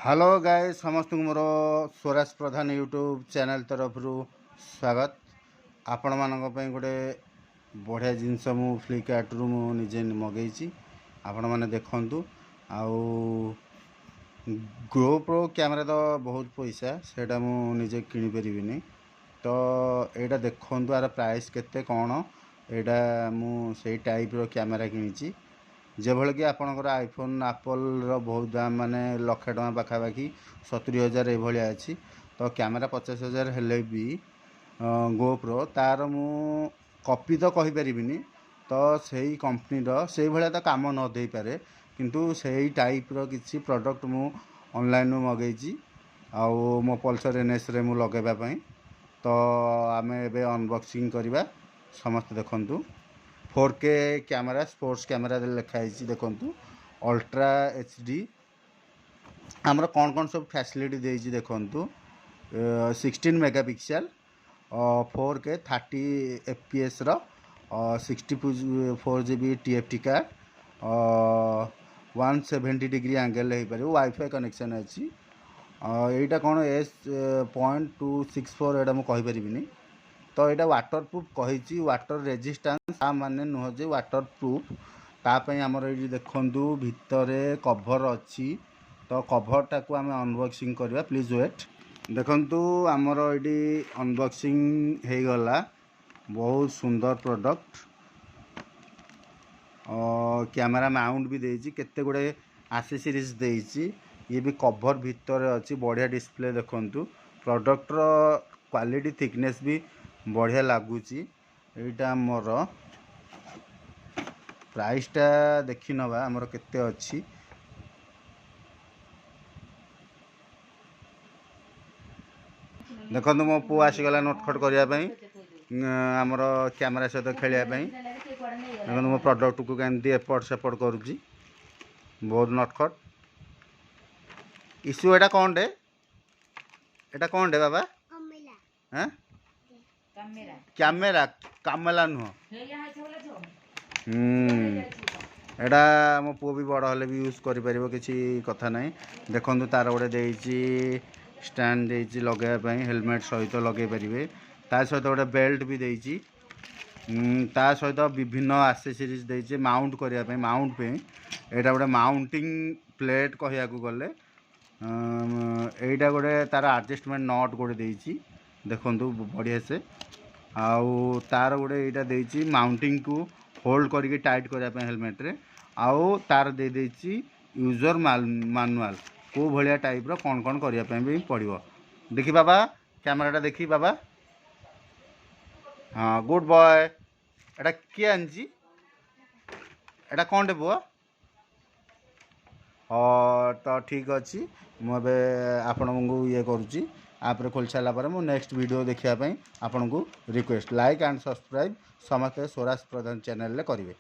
Hello guys समस्त मोर स्वराज प्रधान YouTube channel तरफ स्वागत। आपण मानक पई गोटे बढ़िया जिनस मु फ्लिपकार्ट रु निजे मगेची आपण माने देखंतु। आउ गोप्रो कैमरा तो बहुत पैसा सेटा मु निजे किनि परिबिनी, तो एटा देखंतु आर प्राइस केते कोन। एटा मु सेई टाइप रो कैमरा किनिची जे भले कि आपनकर आईफोन एप्पल रो बहुत दाम माने लक्ष टका पाखापाखि 70,000 एभली अच्छी। तो कैमरा 50,000 हेले भी गोप्रो तार मु कॉपी तो कहि परिबिनी, तो सेही कंपनी रो सेही भले तो काम न देई पारे, किंतु सेही टाइप रो किछि प्रोडक्ट मु ऑनलाइन मगेची आउ मो पल्सर एनएस रे मु लगेबा पई। तो आमे एबे अनबॉक्सिंग करबा, समस्त देखंतु। 4K कैमरा स्पोर्ट्स कैमरा लिखाई देखंतु। अल्ट्रा एचडी आमर कौन कौन सब फैसिलिटी देइछि देखंतु। 16 मेगापिक्सल 4K 30 fps रो 64 GB TFT card 170 degree angle हो पारे। वाईफाई कनेक्शन अच्छी। एटा कौन S.264 एटा मु कहि परिबिनी। तो यहाँ वाटर प्रूफ कही वाटर रेजिस्टेंस माने नुह जे वाटर प्रूफ तापाई आमर ये देखंतु भितरे कभर अच्छी। तो कभर टाको आम अनबॉक्सिंग करवा, प्लीज वेट। देखंतु आमर ये अनबॉक्सिंग हो गला। बहुत सुंदर प्रोडक्ट। कैमरा माउंट भी देइछि, केते गुडे एक्सेसरीज देइछि। ये भी कभर भितर अच्छी बढ़िया डिस्प्ले देखंतु। प्रोडक्ट रो क्वालिटी थिकनेस भी बढ़िया लगुच। यहाँ मोर प्राइसटा देखी नवा आमर केते अच्छी। देखो मो पु आसीगला नोटखट करने आमर कैमरा सहित खेलियापाई। देखो मो प्रोडक्ट को केमती एपट सेपट करुच्ची, बहुत नटखट। इश्यू एटा कौन डे, एटा कौन डे बाबा? हाँ कैमेरा कामेला नुह। एटा मो पु भी बड़ हेले भी यूज कर पारिबो, किछि कथा नहीं। देखंतु तार गोटे देइछि स्टैंड देइछि लगाया पई, हेलमेट सहित लगे पारिबे। ता सहित गोटे बेल्ट भी देइछि। ता सहित विभिन्न एक्सेसरीज देइछि माउंट करिया पई। माउंट पे एटा गोटे माउंटिंग प्लेट कहिया को गले। एटा गोटे तार एडजस्टमेंट नट गोटे देइछि देखंतु बढ़िया से। आउ तार गोटे यहाँ देइछि माउंटिंग को होल्ड करके टाइट करने हेलमेट रे। आउ तार दे देइछि यूजर मैनुअल को भलिया टाइप रो कौन कौन करने भी पड़ो। देखी बाबा कैमराटा देखी बाबा। हाँ गुड बॉय। एटा किए आनछि, एटा कौन दे बुआ? तो ठीक अच्छी। मुझे आपण को ये करुच्ची आपरे खोल सारा पर मु नेक्स्ट वीडियो देखापी आपन को रिक्वेस्ट लाइक एंड सब्सक्राइब समस्त स्वराज प्रधान चैनल करेंगे।